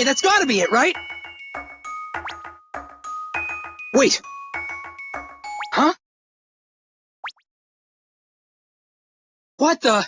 Okay, that's gotta be it, right? Wait. Huh? What the?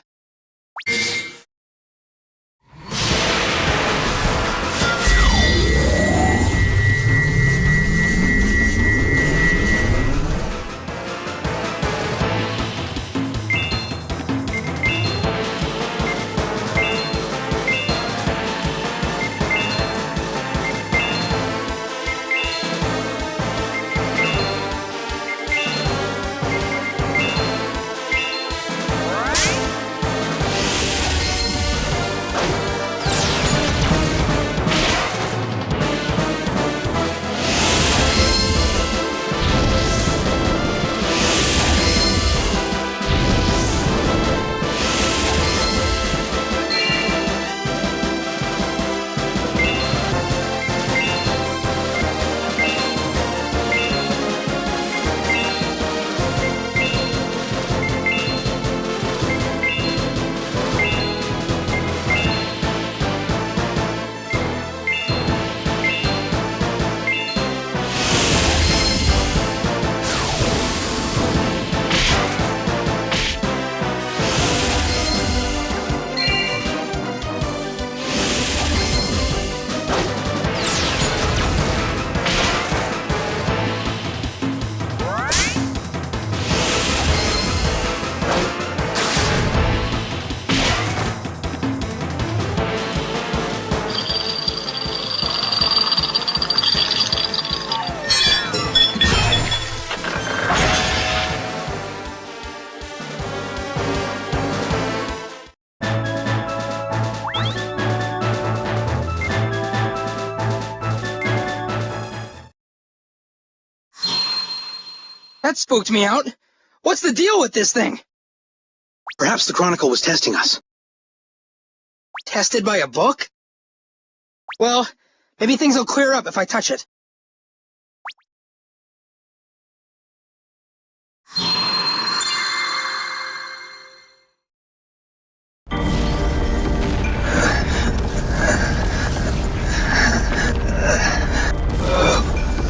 That spooked me out. What's the deal with this thing? Perhaps the Chronicle was testing us. Tested by a book? Well, maybe things will clear up if I touch it.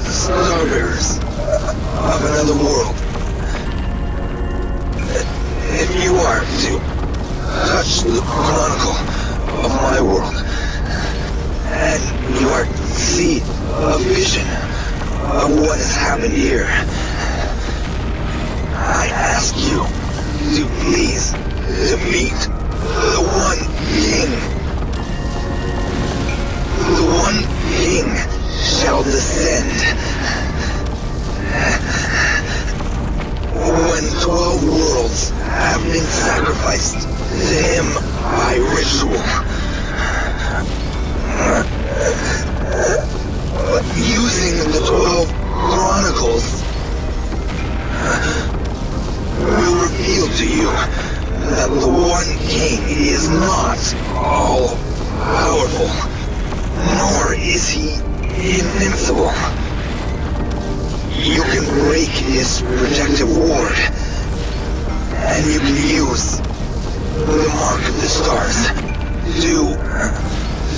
Starbearers of another world. If you are to touch the Chronicle of my world, and you are to see a vision of what has happened here, I ask you to please defeat the One King. The One King shall descend when 12 worlds have been sacrificed to him by ritual. Using the 12 Chronicles will reveal to you that the One King is not all-powerful, nor is he invincible. You can break his protective ward, and you can use the Mark of the Stars to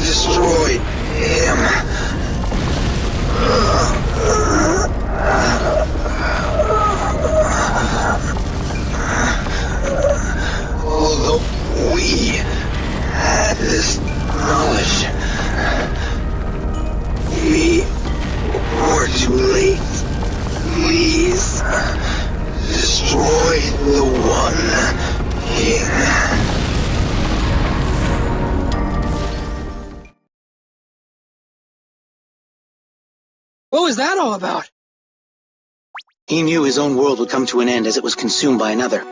destroy him. Although we had this knowledge, we were too late. Please destroy the One King. What was that all about? He knew his own world would come to an end as it was consumed by another.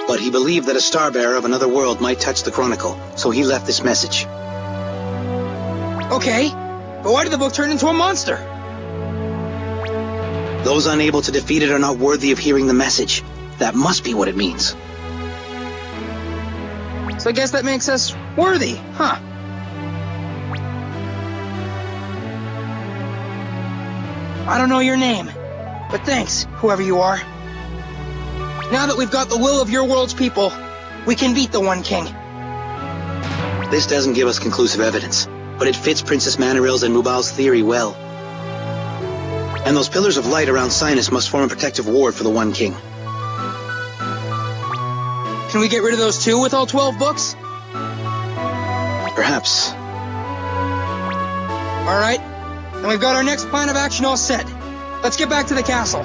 But he believed that a Starbearer of another world might touch the Chronicle, so he left this message. Okay, but why did the book turn into a monster? Those unable to defeat it are not worthy of hearing the message. That must be what it means. So I guess that makes us worthy, huh? I don't know your name, but thanks, whoever you are. Now that we've got the will of your world's people, we can beat the One King. This doesn't give us conclusive evidence, but it fits Princess Manoril's and Mubal's theory well. And those pillars of light around Cynas must form a protective ward for the One King. Can we get rid of those too with all 12 books? Perhaps. Alright, and we've got our next plan of action all set. Let's get back to the castle.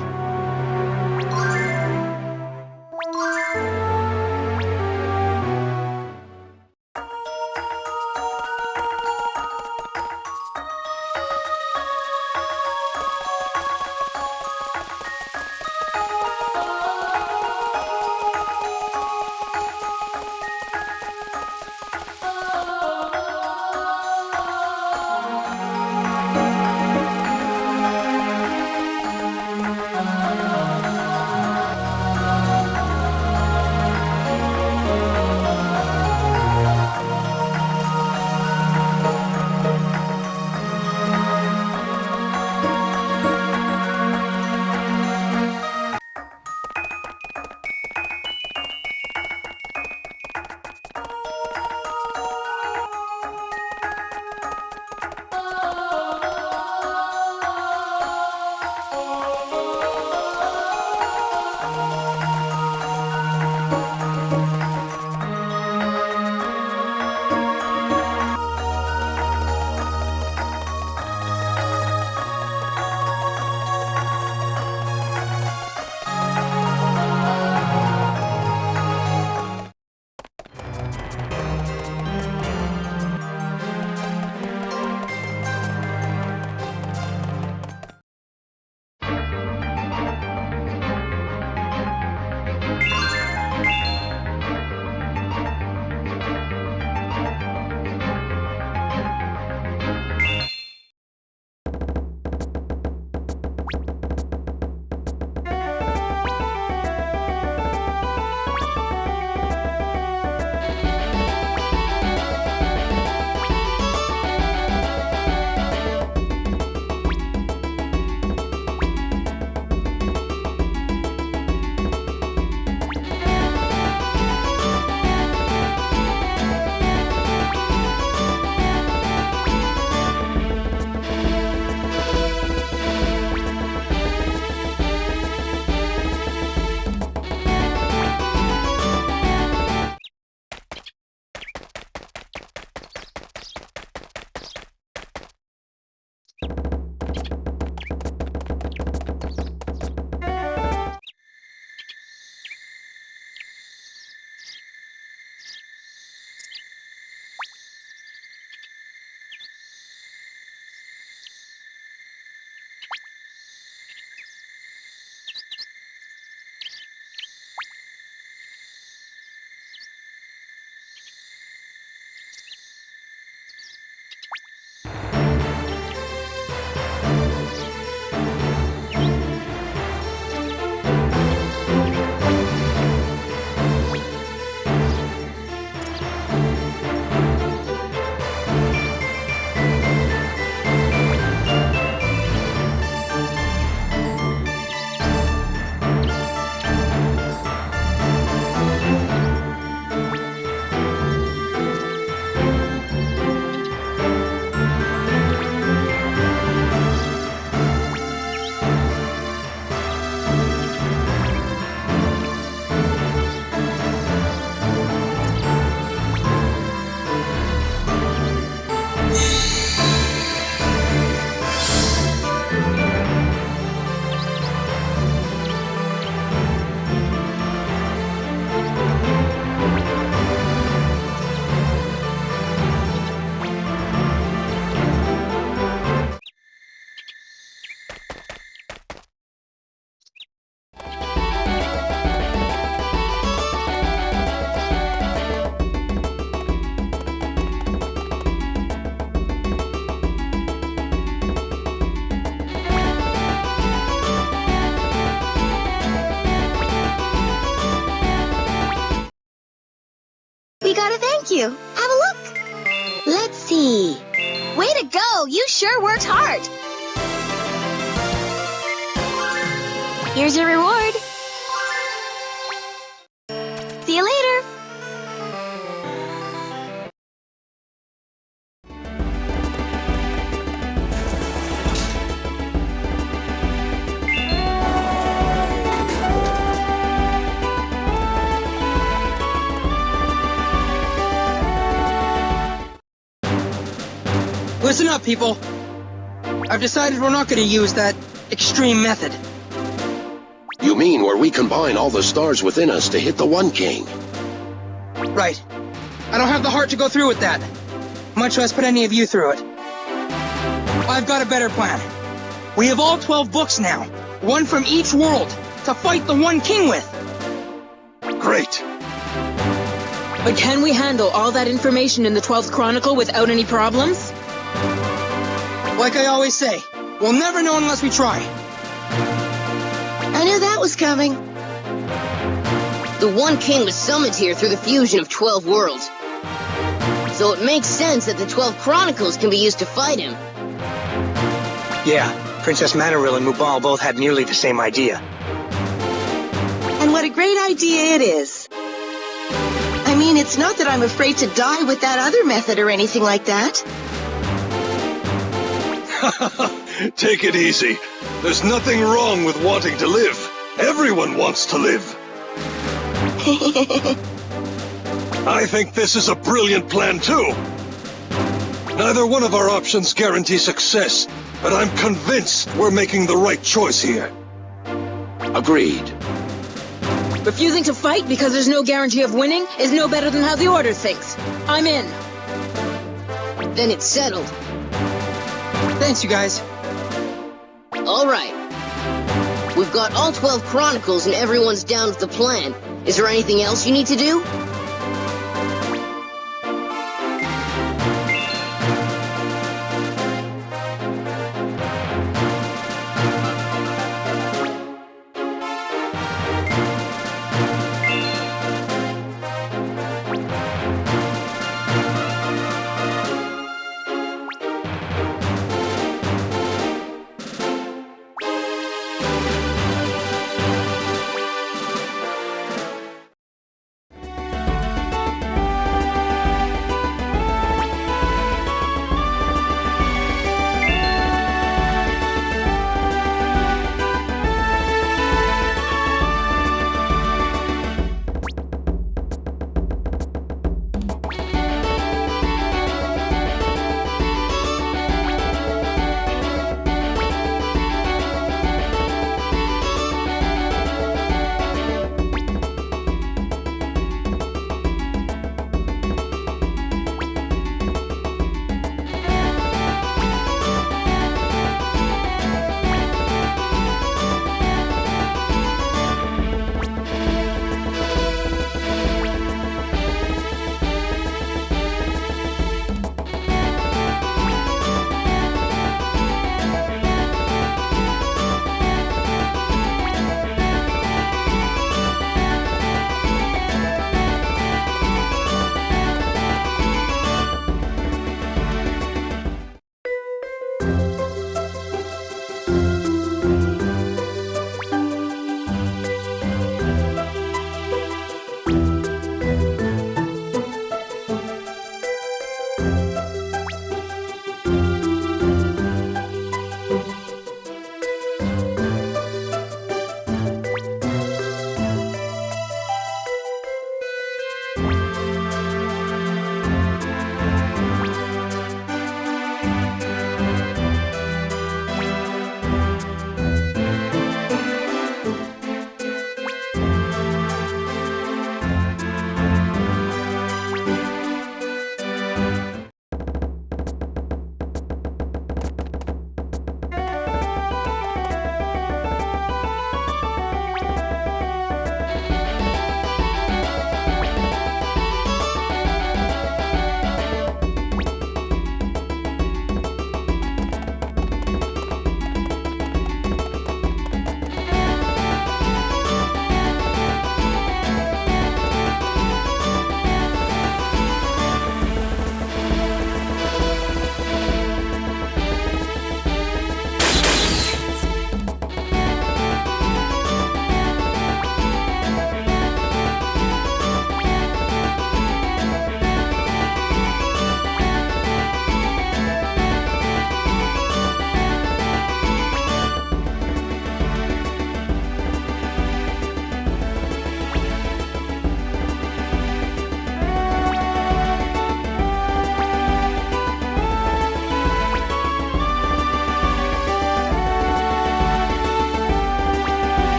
Thank you. Have a look. Let's see. Way to go! You sure worked hard. Here's your reward. See you later. Listen up, people. I've decided we're not going to use that extreme method. You mean where we combine all the stars within us to hit the One King? Right. I don't have the heart to go through with that. Much less put any of you through it. I've got a better plan. We have all 12 books now, one from each world, to fight the One King with. Great. But can we handle all that information in the 12th Chronicle without any problems? Like I always say, we'll never know unless we try. I knew that was coming. The One King was summoned here through the fusion of 12 worlds. So it makes sense that the 12 Chronicles can be used to fight him. Yeah, Princess Manaril and Mubal both had nearly the same idea. And what a great idea it is. I mean, it's not that I'm afraid to die with that other method or anything like that. Take it easy. There's nothing wrong with wanting to live. Everyone wants to live. I think this is a brilliant plan, too. Neither one of our options guarantees success, but I'm convinced we're making the right choice here. Agreed. Refusing to fight because there's no guarantee of winning is no better than how the Order thinks. I'm in. Then it's settled. Thanks, you guys. All right. We've got all 12 Chronicles and everyone's down with the plan. Is there anything else you need to do?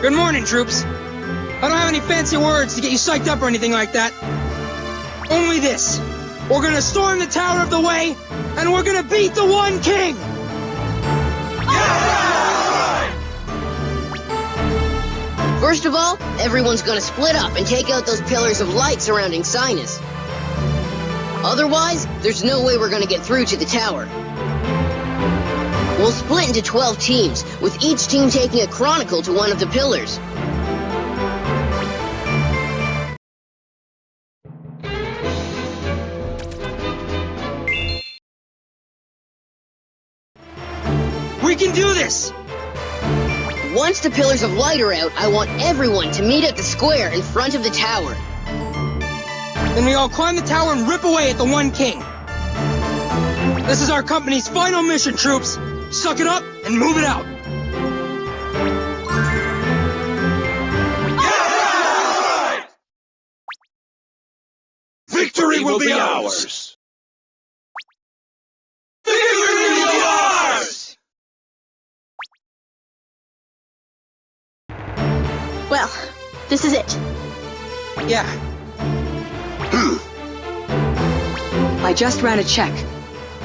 Good morning, troops. I don't have any fancy words to get you psyched up or anything like that. Only this. We're gonna storm the Tower of the Way, and we're gonna beat the One King! First of all, everyone's gonna split up and take out those pillars of light surrounding Cynas. Otherwise, there's no way we're gonna get through to the tower. We'll split into 12 teams, with each team taking a chronicle to one of the pillars. We can do this! Once the pillars of light are out, I want everyone to meet at the square in front of the tower. Then we all climb the tower and rip away at the One King. This is our company's final mission, troops. Suck it up and move it out. Yeah! Victory will be ours! Victory will be ours! Well, this is it. Yeah. I just ran a check.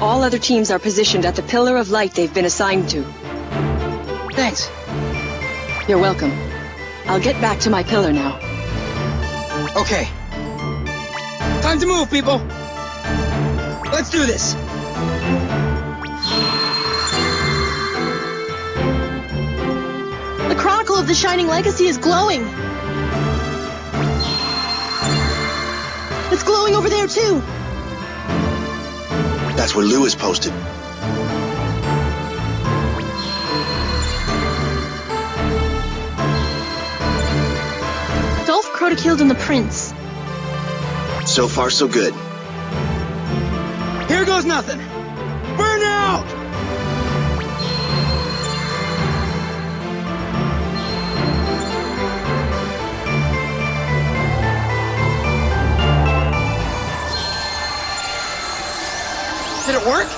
All other teams are positioned at the pillar of light they've been assigned to. Thanks. You're welcome. I'll get back to my pillar now. Okay. Time to move, people. Let's do this. The Chronicle of the Shining Legacy is glowing. It's glowing over there, too. That's where Lou is posted. Dolph Crotokilled and the Prince. So far, so good. Here goes nothing. Burn out! Did it work?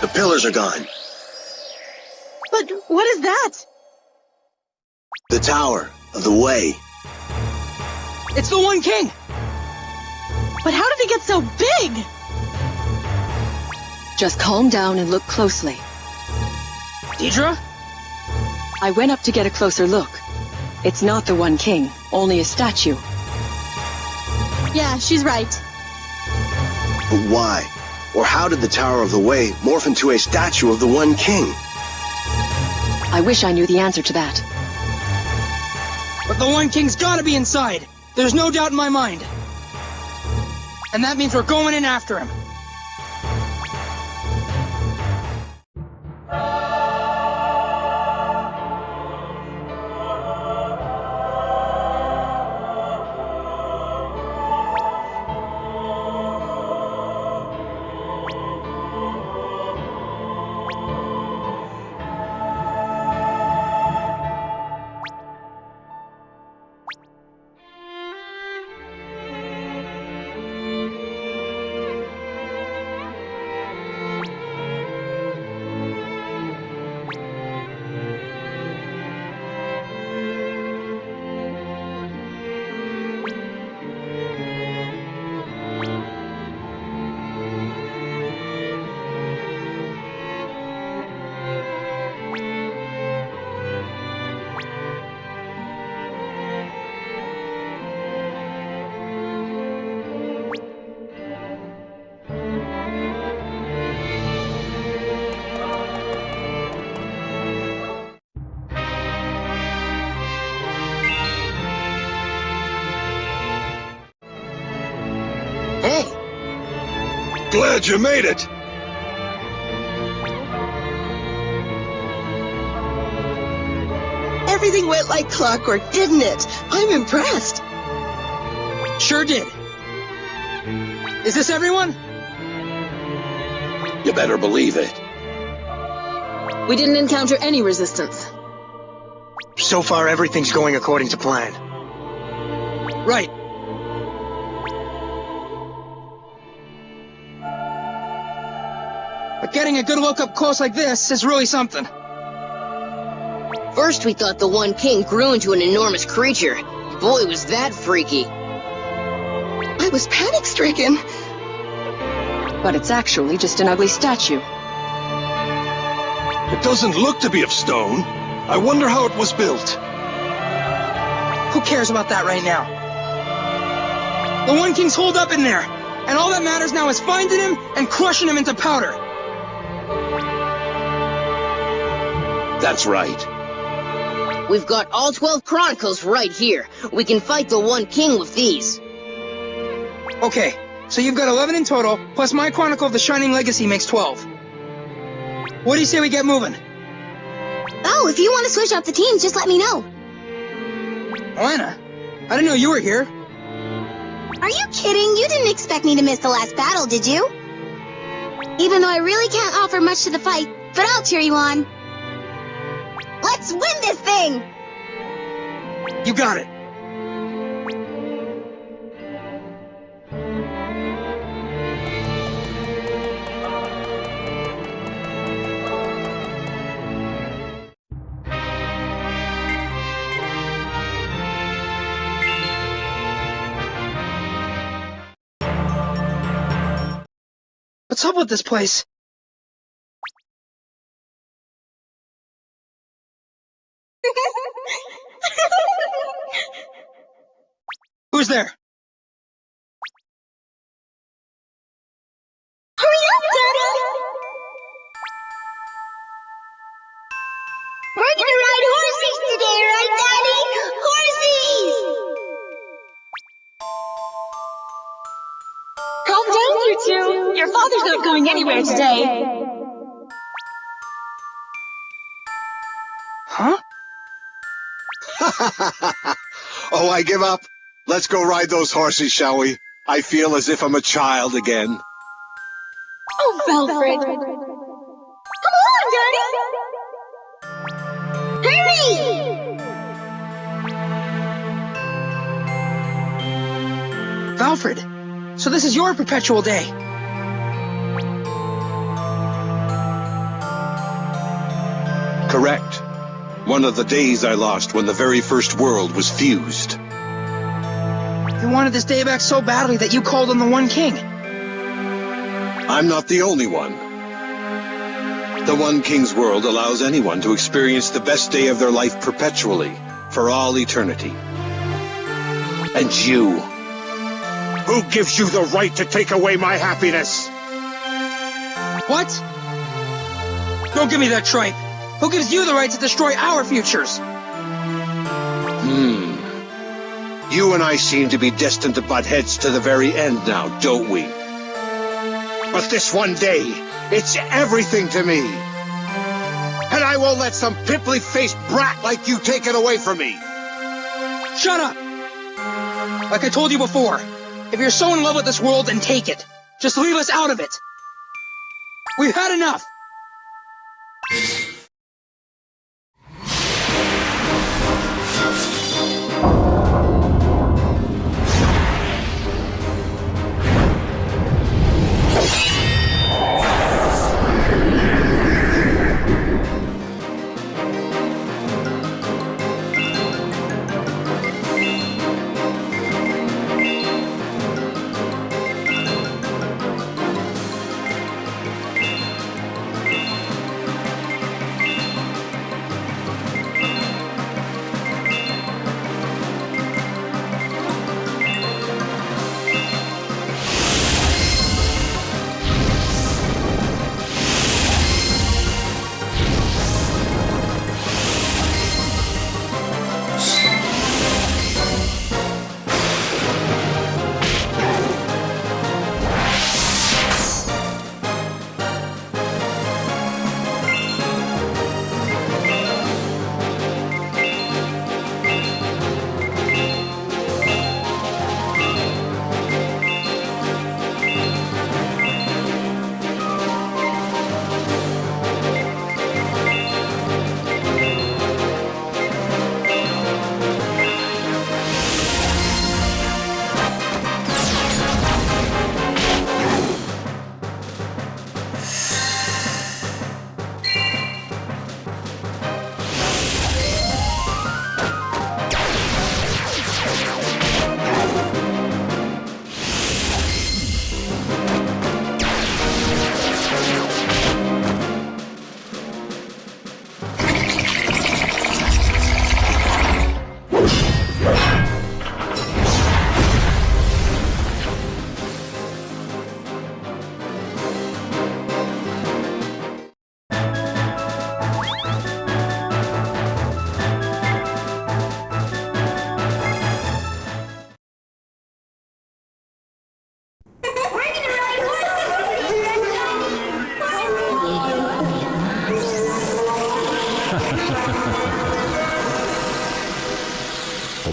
The pillars are gone. But what is that? The Tower of the Way. It's the One King! But how did it get so big? Just calm down and look closely. Deidre? I went up to get a closer look. It's not the One King, only a statue. Yeah, she's right. But why? Or how did the Tower of the Way morph into a statue of the One King? I wish I knew the answer to that. But the One King's gotta be inside. There's no doubt in my mind. And that means we're going in after him. Glad you made it. Everything went like clockwork, didn't it? I'm impressed. Sure did. Is this everyone? You better believe it. We didn't encounter any resistance. So far, everything's going according to plan. Right. But getting a good look up close like this is really something. First we thought the One King grew into an enormous creature. Boy, was that freaky. I was panic-stricken. But it's actually just an ugly statue. It doesn't look to be of stone. I wonder how it was built. Who cares about that right now? The One King's holed up in there, and all that matters now is finding him and crushing him into powder. That's right. We've got all 12 Chronicles right here. We can fight the One King with these. Okay, so you've got 11 in total, plus my Chronicle of the Shining Legacy makes 12. What do you say we get moving? Oh, if you want to switch up the teams, just let me know. Lana, I didn't know you were here. Are you kidding? You didn't expect me to miss the last battle, did you? Even though I really can't offer much to the fight, but I'll cheer you on. Let's win this thing! You got it. What's up with this place? Who's there? Hurry up, Daddy! We're gonna ride horses today, right, Daddy? Horsies! Calm down, you two. Your father's not going anywhere today. Huh? Oh, I give up. Let's go ride those horses, shall we? I feel as if I'm a child again. Oh, Valfred. Come on, Daddy! Hurry! Valfred, so this is your perpetual day. Correct. One of the days I lost when the very first world was fused. You wanted this day back so badly that you called on the One King. I'm not the only one. The One King's world allows anyone to experience the best day of their life perpetually, for all eternity. And you... Who gives you the right to take away my happiness? What? Don't give me that tripe. Who gives you the right to destroy our futures? You and I seem to be destined to butt heads to the very end now, don't we? But this one day, it's everything to me. And I won't let some pimply-faced brat like you take it away from me. Shut up! Like I told you before, if you're so in love with this world, then take it. Just leave us out of it. We've had enough!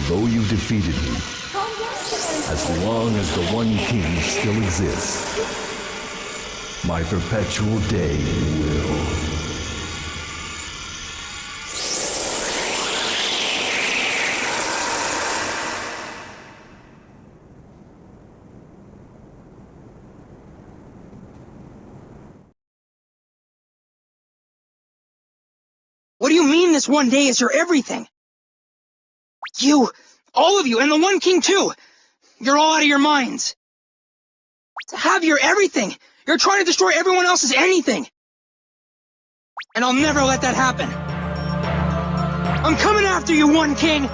although you defeated me, as long as the One King still exists, my perpetual day will. What do you mean this one day is your everything? You, all of you, and the One King too! You're all out of your minds! To have your everything! You're trying to destroy everyone else's anything! And I'll never let that happen! I'm coming after you, One King!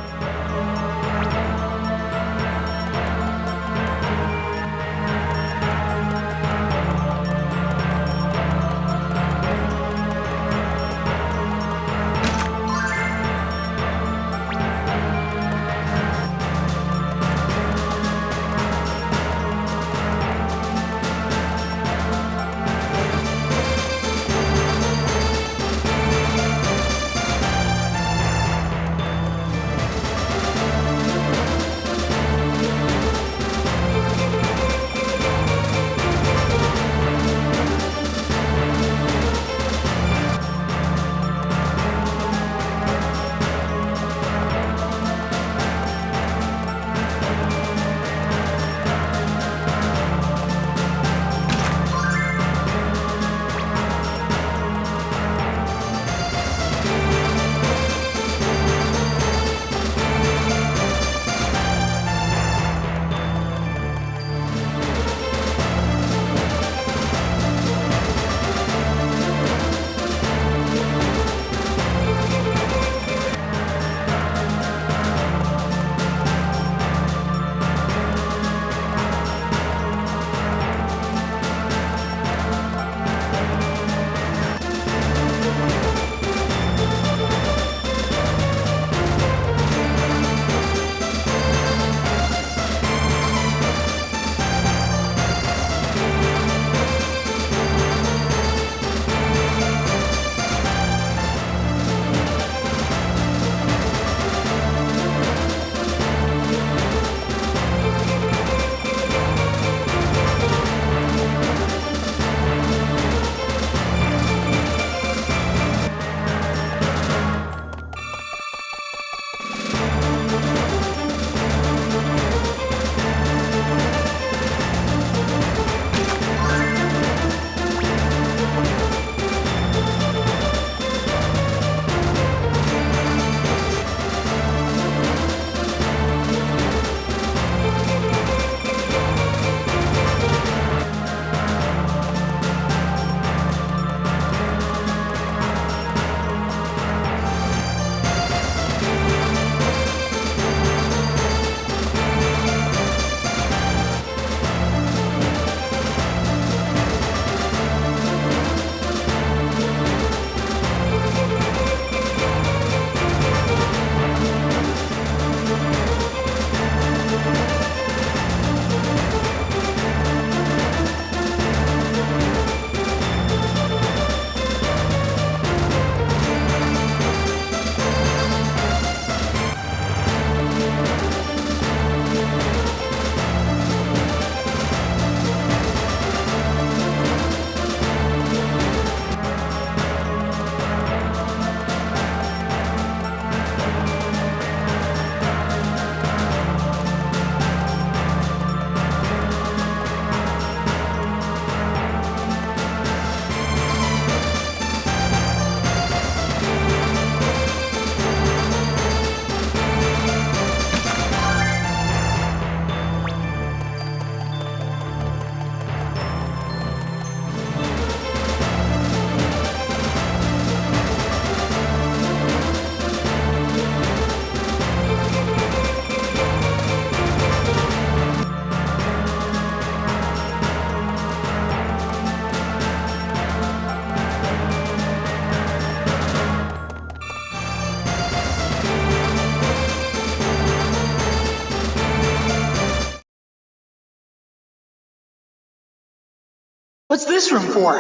What's this room for?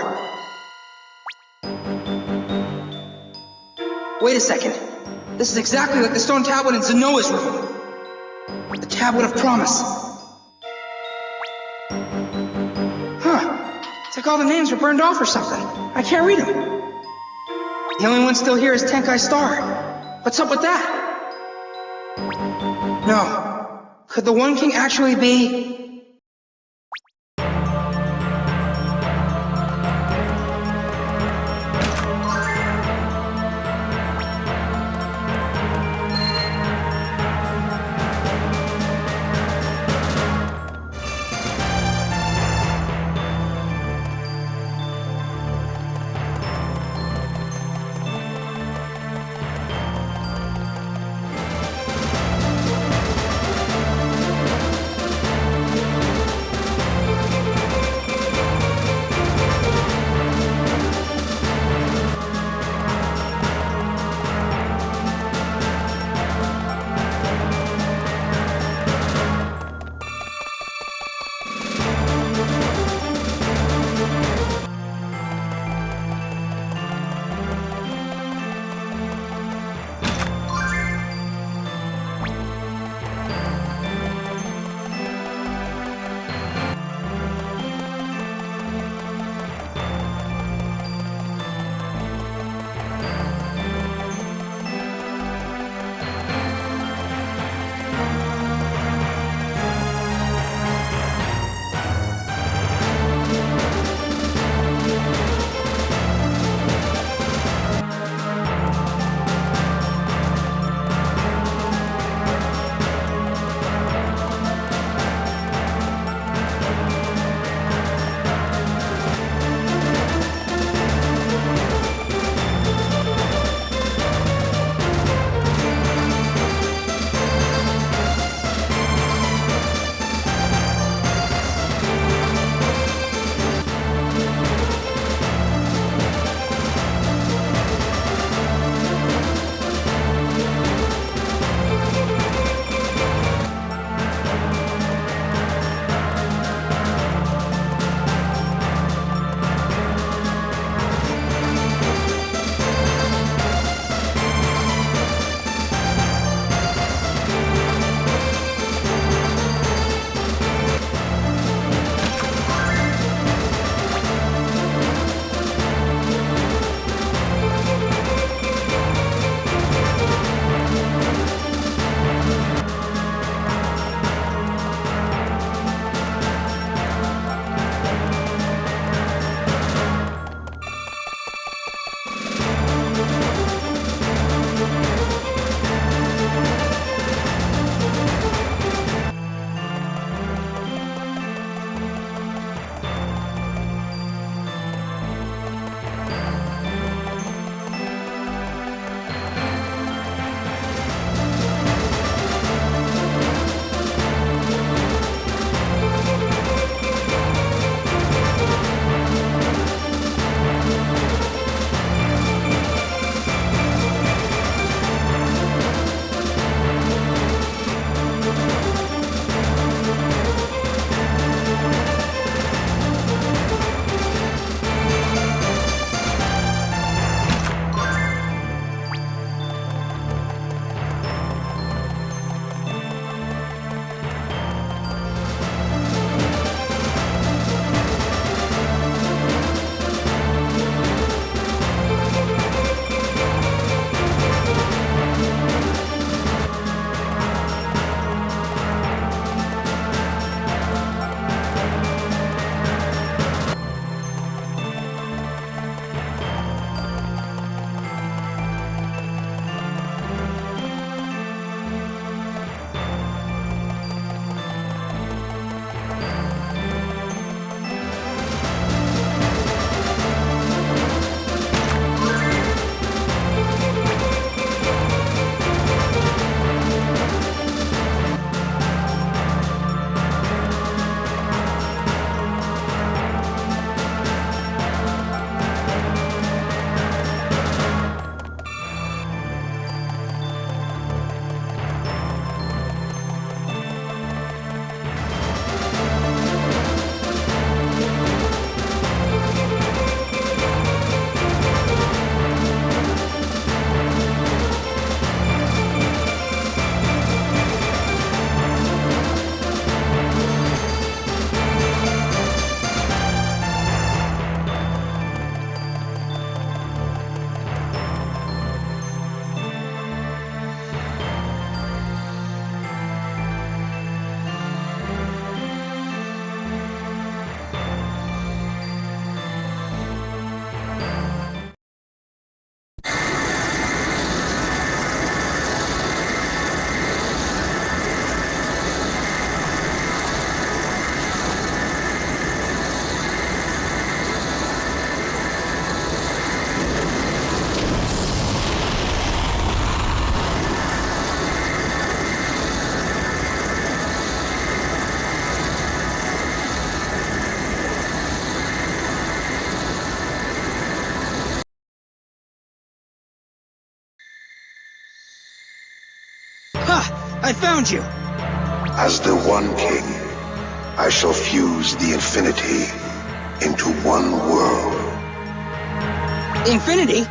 Wait a second. This is exactly like the stone tablet in Zenoa's room. The Tablet of Promise. Huh. It's like all the names were burned off or something. I can't read them. The only one still here is Tenkai Star. What's up with that? No. Could the One King actually be... I found you. As the One King, I shall fuse the infinity into one world. Infinity?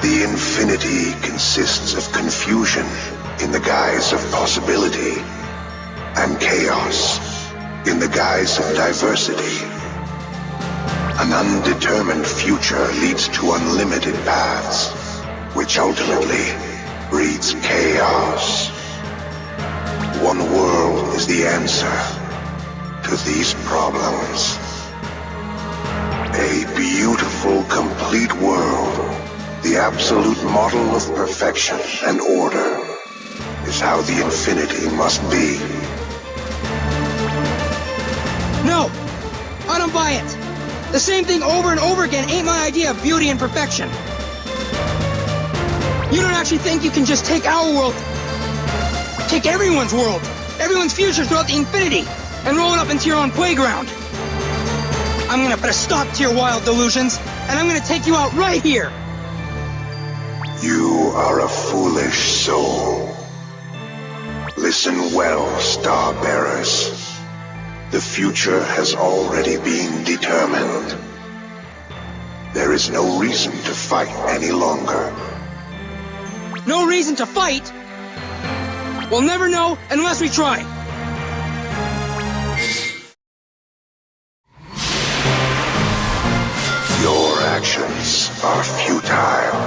The infinity consists of confusion in the guise of possibility, and chaos in the guise of diversity. An undetermined future leads to unlimited paths, which ultimately breeds chaos. One world is the answer to these problems. A beautiful, complete world, the absolute model of perfection and order, is how the infinity must be. No! I don't buy it! The same thing over and over again ain't my idea of beauty and perfection. You don't actually think you can just take our world, take everyone's world, everyone's future throughout the infinity, and roll it up into your own playground? I'm gonna put a stop to your wild delusions, and I'm gonna take you out right here! You are a foolish soul. Listen well, Starbearers. The future has already been determined. There is no reason to fight any longer. No reason to fight? We'll never know unless we try. Your actions are futile.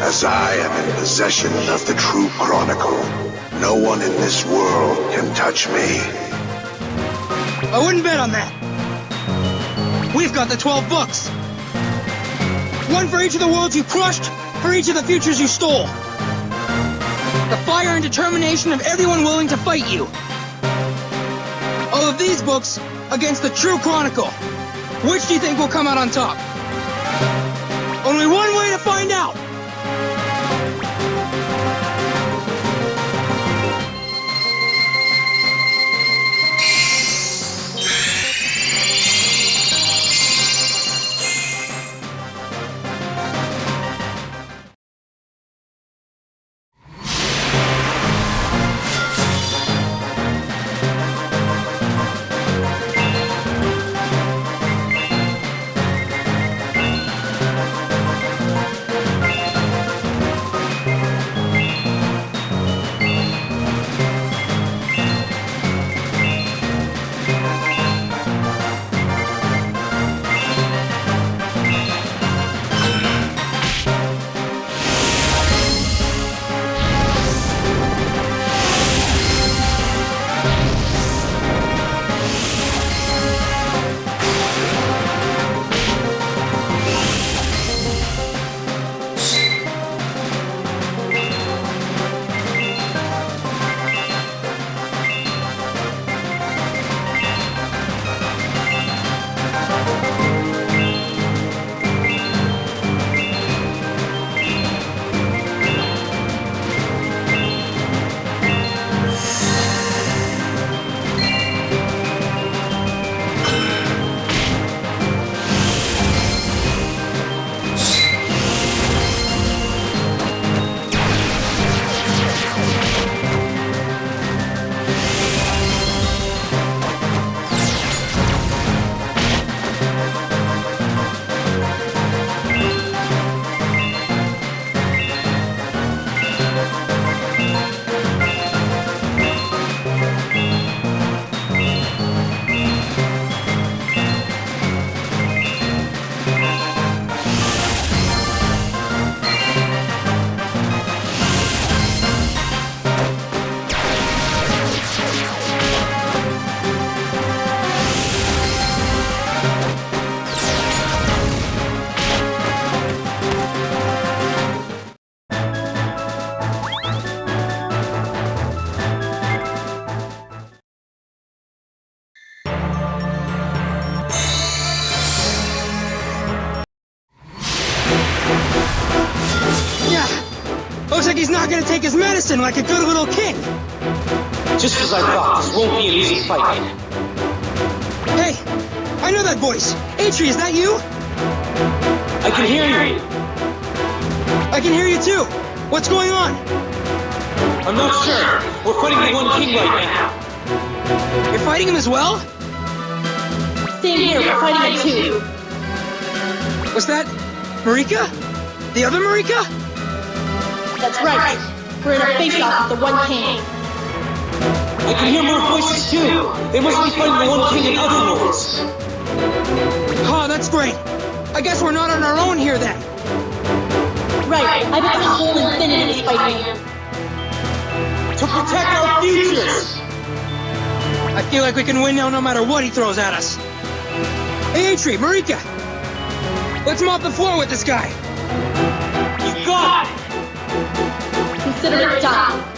As I am in possession of the true chronicle, no one in this world can touch me. I wouldn't bet on that. We've got the 12 books. One for each of the worlds you crushed, for each of the futures you stole. The fire and determination of everyone willing to fight you. All of these books against the true chronicle. Which do you think will come out on top? Only one way to find out! Looks like he's not gonna take his medicine like a good little king. Just as I thought, this won't be an easy fight. Hey, I know that voice. Atri, is that you? I can hear you. I can hear you too. What's going on? I'm not sure. We're fighting the One King right now. You're fighting him as well? Same here, we're fighting him too. Was that Marika? The other Marika? That's right. We're in a face-off with the One King. I can hear more voices too. They must be fighting the One King in other worlds. Oh, that's great. I guess we're not on our own here then. Right, I bet the whole infinity is fighting him. To protect our futures! I feel like we can win now no matter what he throws at us. Hey, Atri, Marika! Let's mop the floor with this guy! You got it! Consider it done.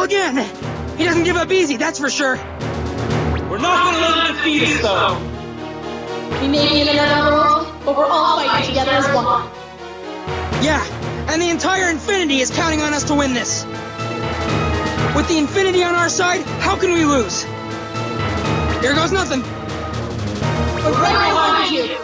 again! He doesn't give up easy, that's for sure. We're not gonna let him defeat us, though. We may be in another world, but we're all fighting together as one. Yeah, and the entire Infinity is counting on us to win this. With the Infinity on our side, how can we lose? Here goes nothing. We're right behind you.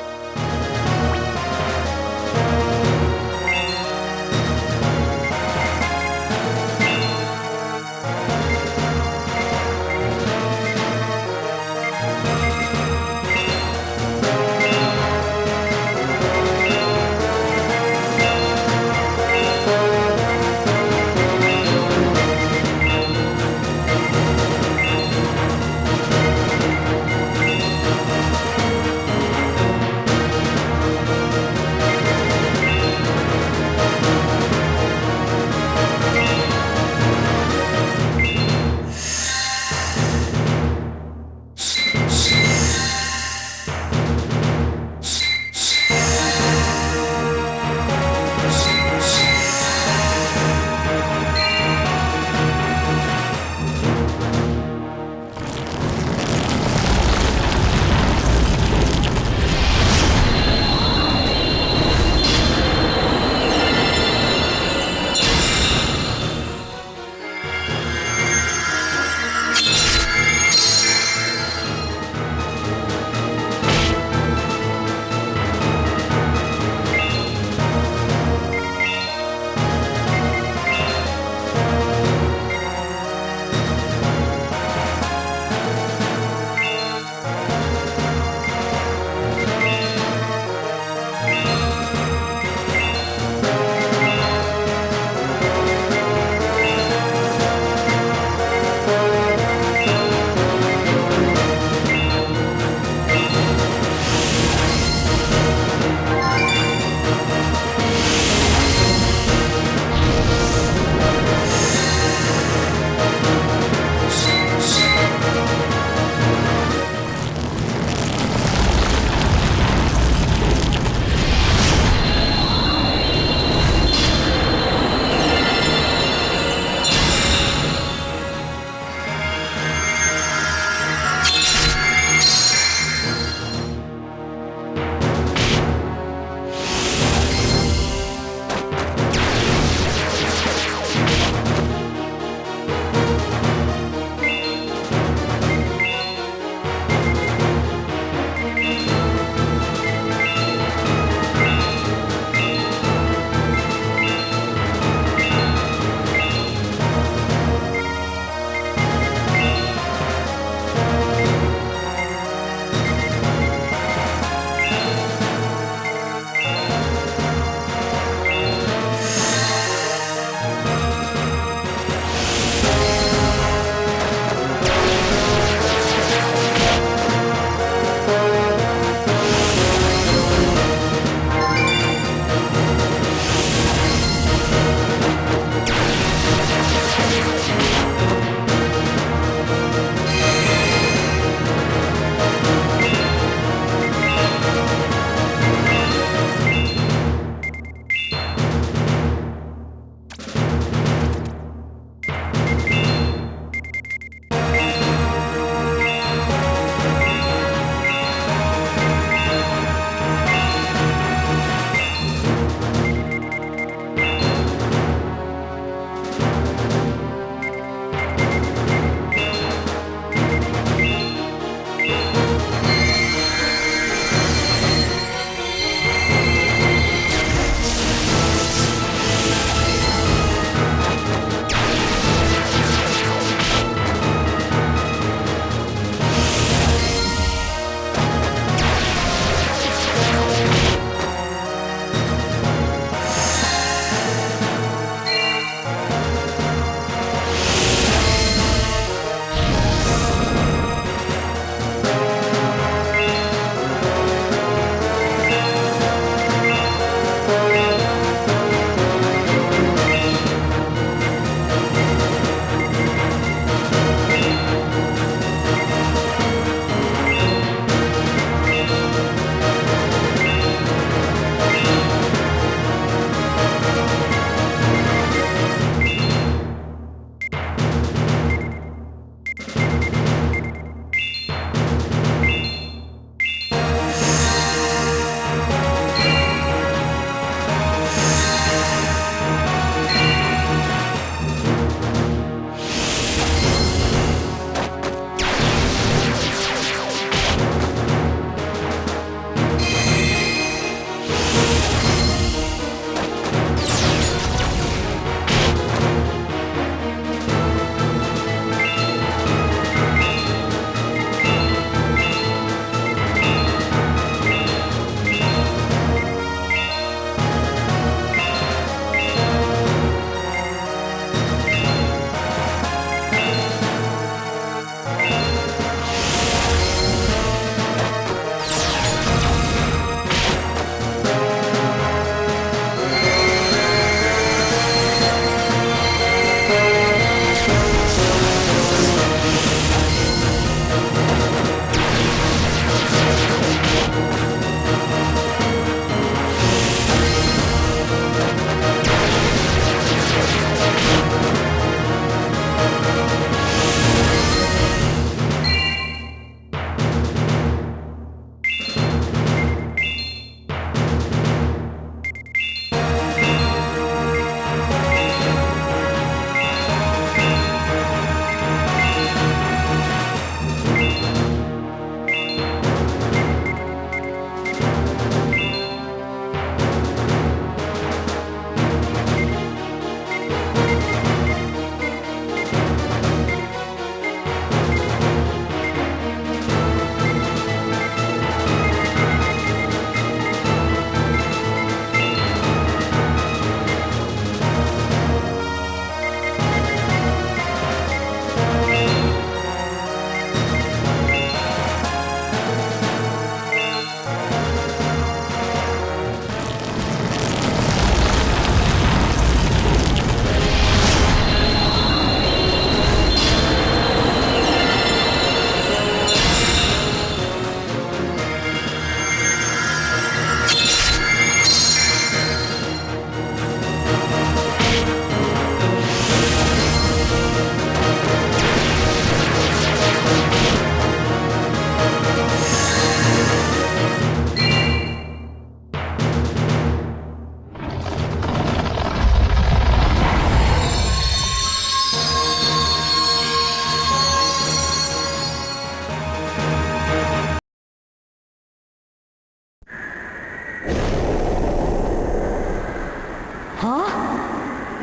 Huh?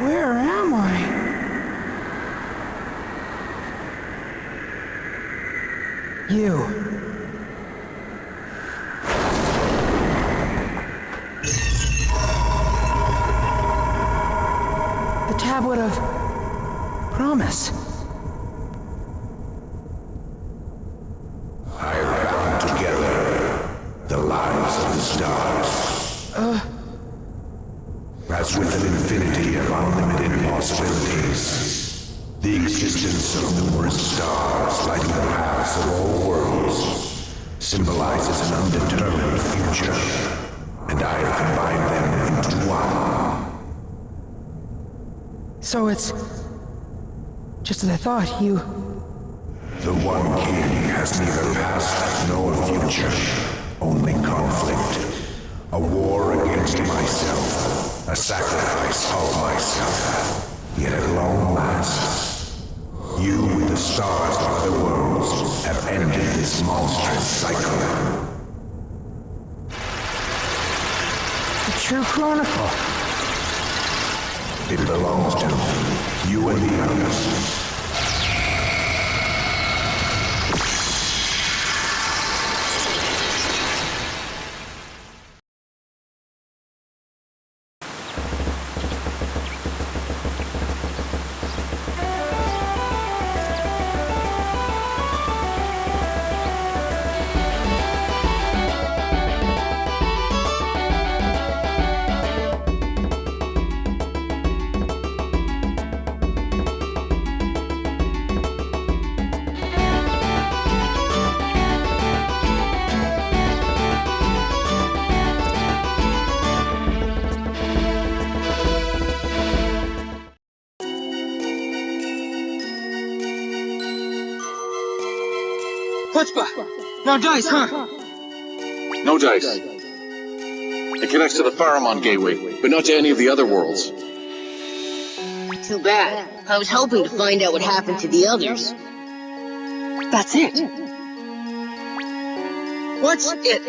Where am I? You. The tablet of promise. I have bound together the lives of the stars. As with an infinity of unlimited possibilities, the existence of numerous stars lighting the paths of all worlds symbolizes an undetermined future, and I have combined them into one. So it's just as I thought, you... The One King has neither past nor future, only conflict. A war against myself, a sacrifice of myself. Yet at long last, you with the stars of other worlds have ended this monstrous cycle. The true chronicle. It belongs to you and the others. No dice, huh? No dice. It connects to the Faramon gateway, but not to any of the other worlds. Too bad. I was hoping to find out what happened to the others. That's it. What's it?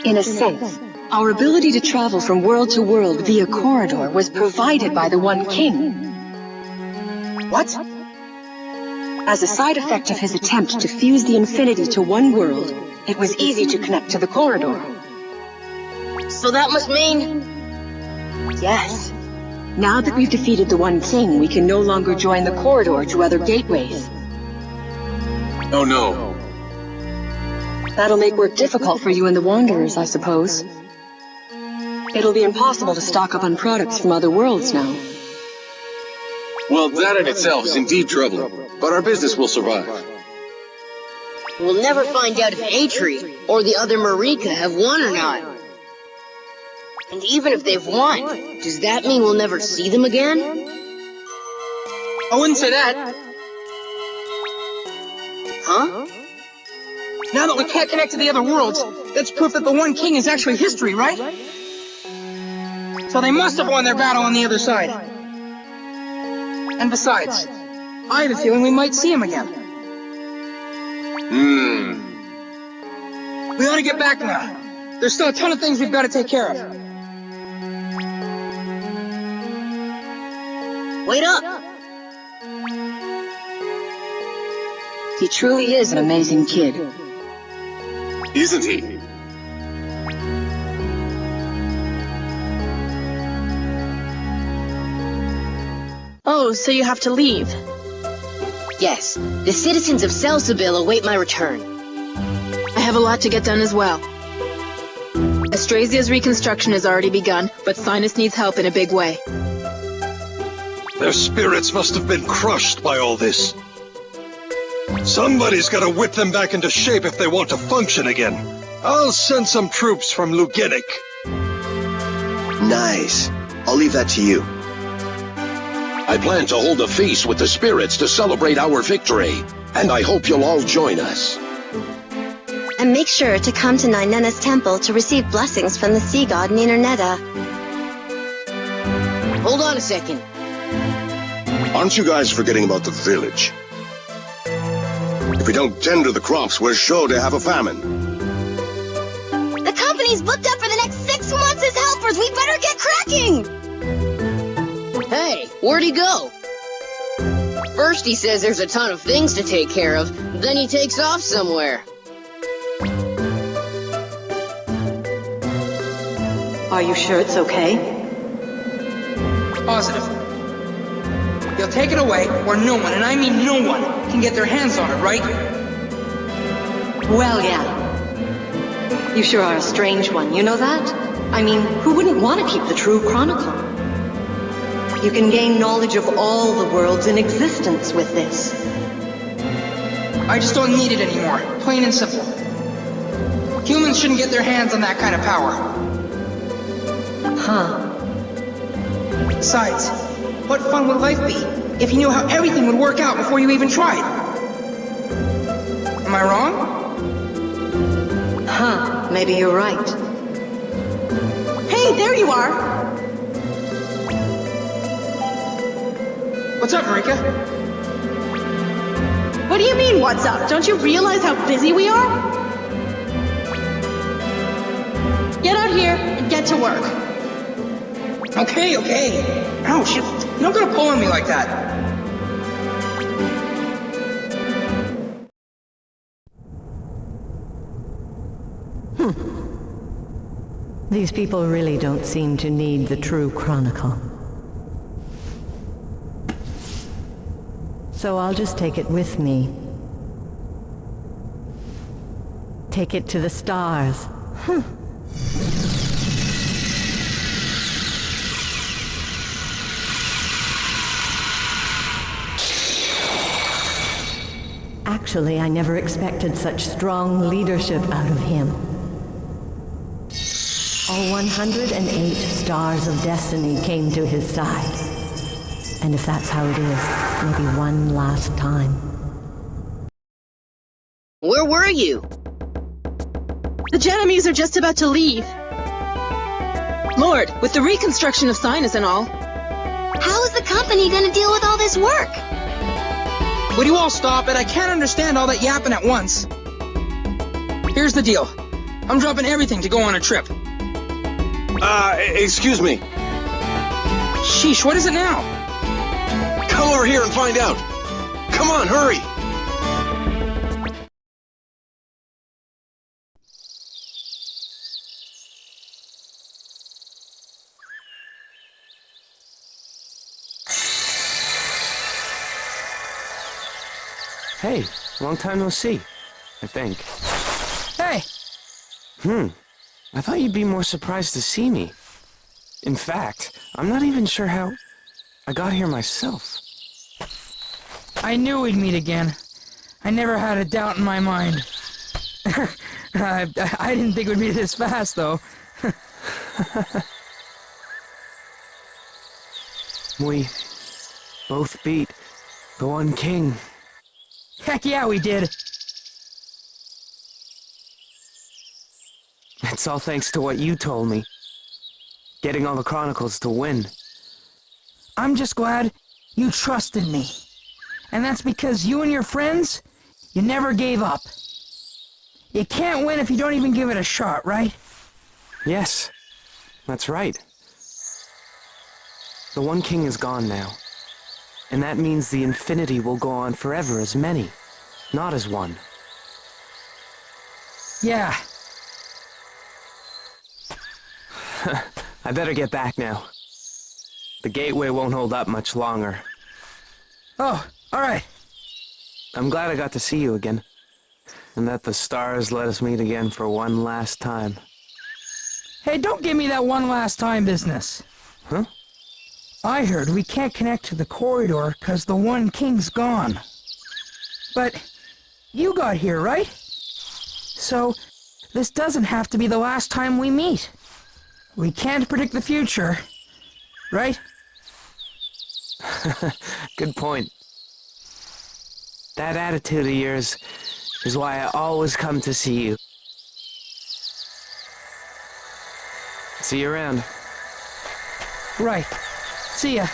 In a sense, our ability to travel from world to world via corridor was provided by the One King. What? As a side effect of his attempt to fuse the infinity to one world, it was easy to connect to the corridor. So that must mean... Yes. Now that we've defeated the One King, we can no longer join the corridor to other gateways. Oh no. That'll make work difficult for you and the Wanderers, I suppose. It'll be impossible to stock up on products from other worlds now. Well, that in itself is indeed troubling, but our business will survive. We'll never find out if Atri or the other Marika have won or not. And even if they've won, does that mean we'll never see them again? I wouldn't say that. Huh? Now that we can't connect to the other worlds, that's proof that the One King is actually history, right? So they must have won their battle on the other side. And besides, I have a feeling we might see him again. We ought to get back now. There's still a ton of things we've got to take care of. Wait up! He truly is an amazing kid. Isn't he? Oh, so you have to leave. Yes, the citizens of Salsabil await my return. I have a lot to get done as well. Astrasia's reconstruction has already begun, but Cynas needs help in a big way. Their spirits must have been crushed by all this. Somebody's got to whip them back into shape if they want to function again. I'll send some troops from Lugenik. Nice. I'll leave that to you. I plan to hold a feast with the spirits to celebrate our victory, and I hope you'll all join us. And make sure to come to Ninena's temple to receive blessings from the sea god Ninernetta. Hold on a second. Aren't you guys forgetting about the village? If we don't tend to the crops, we're sure to have a famine. The company's booked up for the next 6 months as helpers. We better get cracking! Hey, where'd he go? First he says there's a ton of things to take care of, then he takes off somewhere. Are you sure it's okay? Positive. He'll take it away where no one, and I mean no one, can get their hands on it, right? Well, yeah. You sure are a strange one, you know that? I mean, who wouldn't want to keep the true chronicle? You can gain knowledge of all the worlds in existence with this. I just don't need it anymore, plain and simple. Humans shouldn't get their hands on that kind of power. Huh. Besides, what fun would life be if you knew how everything would work out before you even tried? Am I wrong? Huh, maybe you're right. Hey, there you are! What's up, Marika? What do you mean, what's up? Don't you realize how busy we are? Get out here and get to work. Okay. Ouch, you don't gotta pull on me like that. These people really don't seem to need the true chronicle. So I'll just take it with me. Take it to the stars. Actually, I never expected such strong leadership out of him. All 108 stars of destiny came to his side. And if that's how it is, maybe one last time. Where were you? The Genoese are just about to leave. Lord, with the reconstruction of Cynas and all. How is the company gonna deal with all this work? Would you all stop it? I can't understand all that yapping at once. Here's the deal. I'm dropping everything to go on a trip. Excuse me. Sheesh, what is it now? Come over here and find out. Come on, hurry. Hey, long time no see, I think. Hey! I thought you'd be more surprised to see me. In fact, I'm not even sure how I got here myself. I knew we'd meet again. I never had a doubt in my mind. I didn't think it would be this fast, though. We both beat the one king. Heck yeah, we did. It's all thanks to what you told me. Getting all the Chronicles to win. I'm just glad you trusted me. And that's because you and your friends, you never gave up. You can't win if you don't even give it a shot, right? Yes, that's right. The one king is gone now. And that means the infinity will go on forever as many, not as one. Yeah. I better get back now. The gateway won't hold up much longer. Oh, alright. I'm glad I got to see you again. And that the stars let us meet again for one last time. Hey, don't give me that one last time business. Huh? I heard we can't connect to the corridor because the one king's gone. But you got here, right? So this doesn't have to be the last time we meet. We can't predict the future, right? Good point. That attitude of yours is why I always come to see you. See you around. Right. See ya.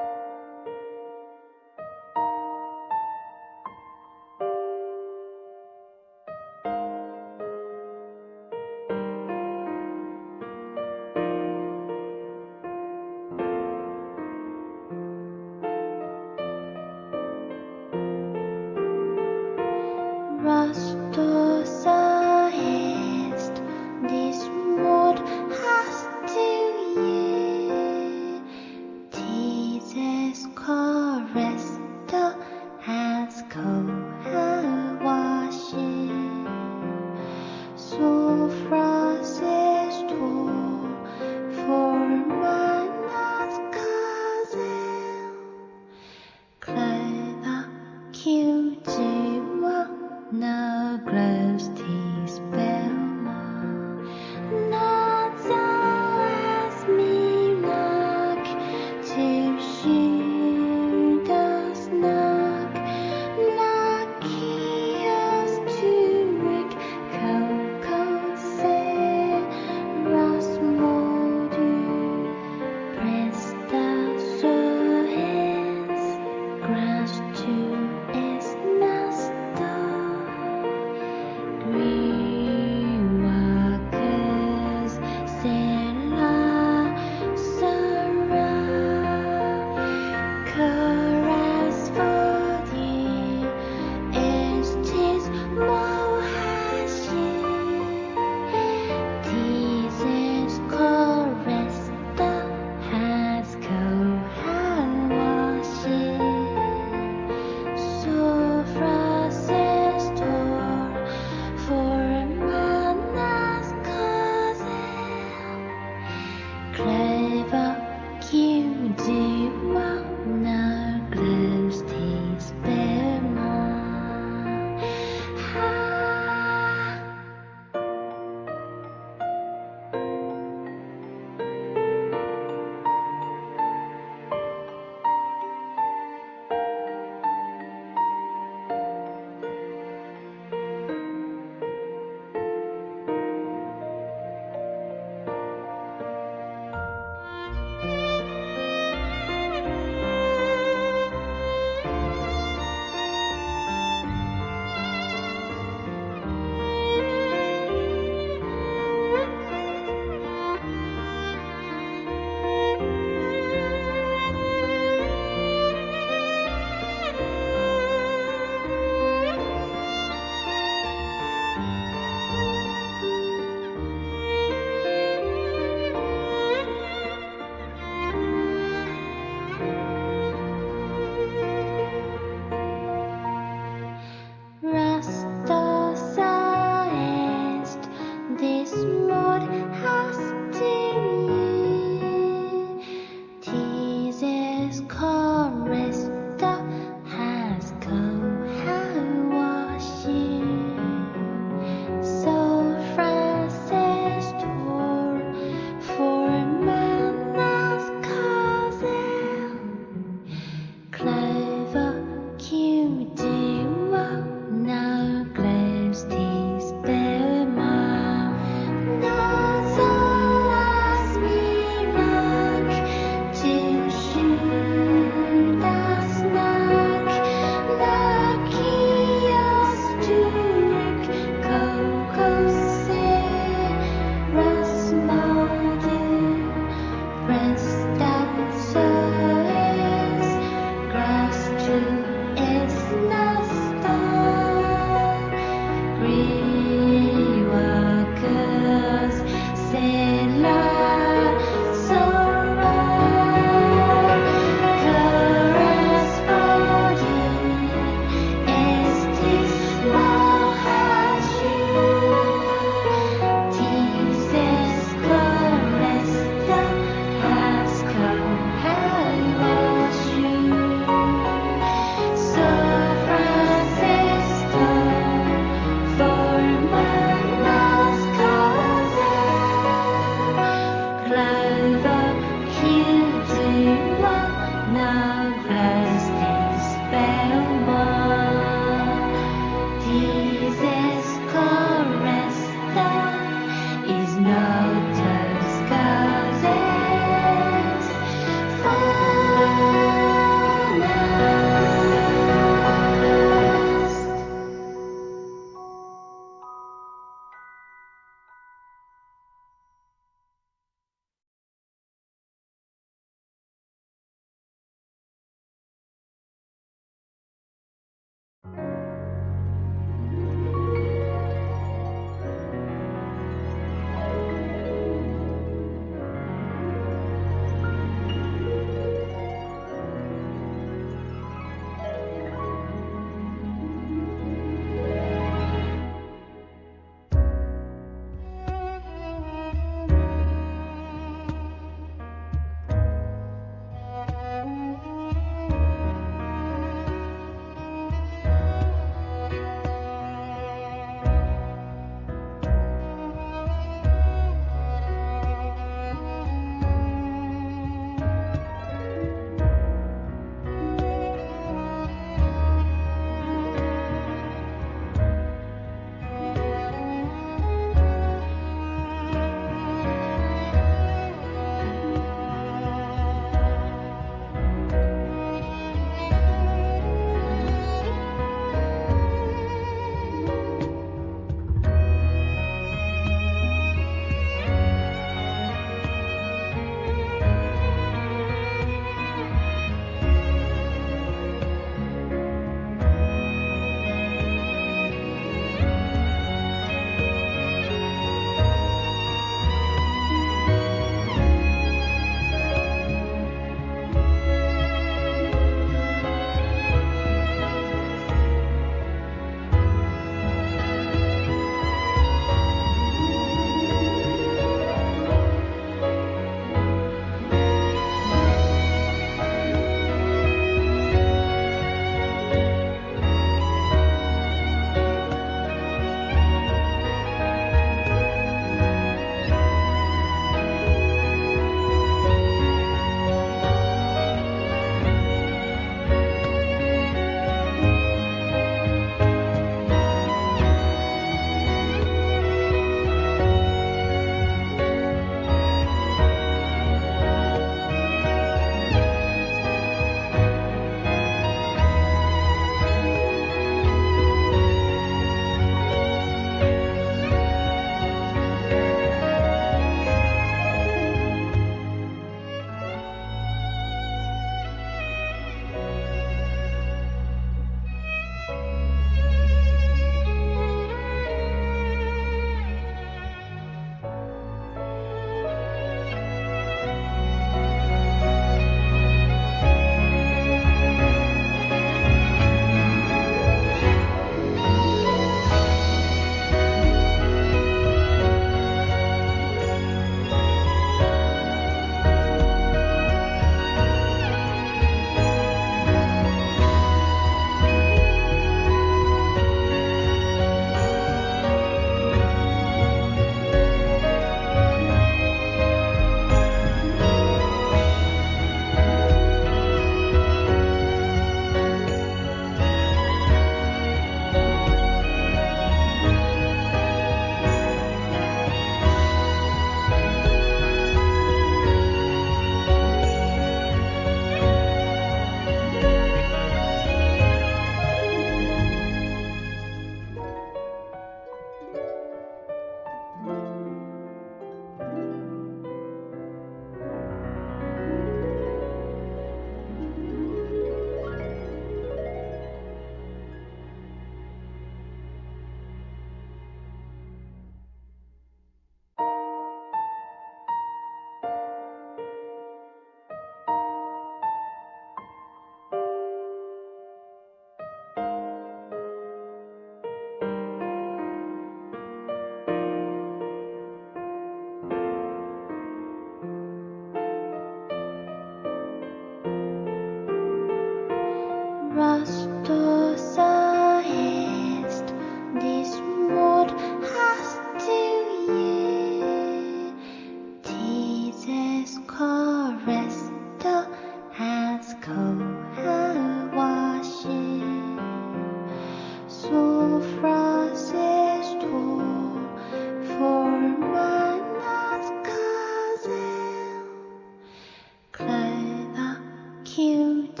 窮地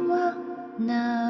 はない